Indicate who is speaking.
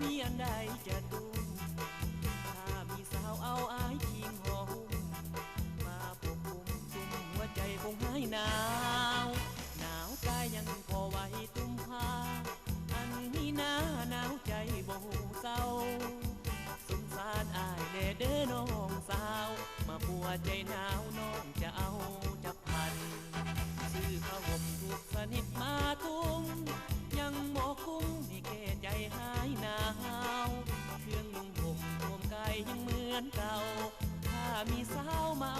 Speaker 1: มีอันใดจะตุ้มถ้ามีสาวเอาอายคิงหอมมาปกคุมตุ้มหัวใจคงหายหนาวหนาวกายยังพอไหวตุ้มพาอันนี้นาหนาวใจบ่เศร้าสงสารอายแน่เด้อน้องสาวมาปัวใจหนาวน้องจะเอาจักพันซื้อผ้าห่มทุกสนิทมาทุ่มยังบ่คุ้มให้แก่ใจหายหนาวเครื่องนุ่งห่มห่มกายยังเหมือนเก่าถ้ามีสาวมาเอา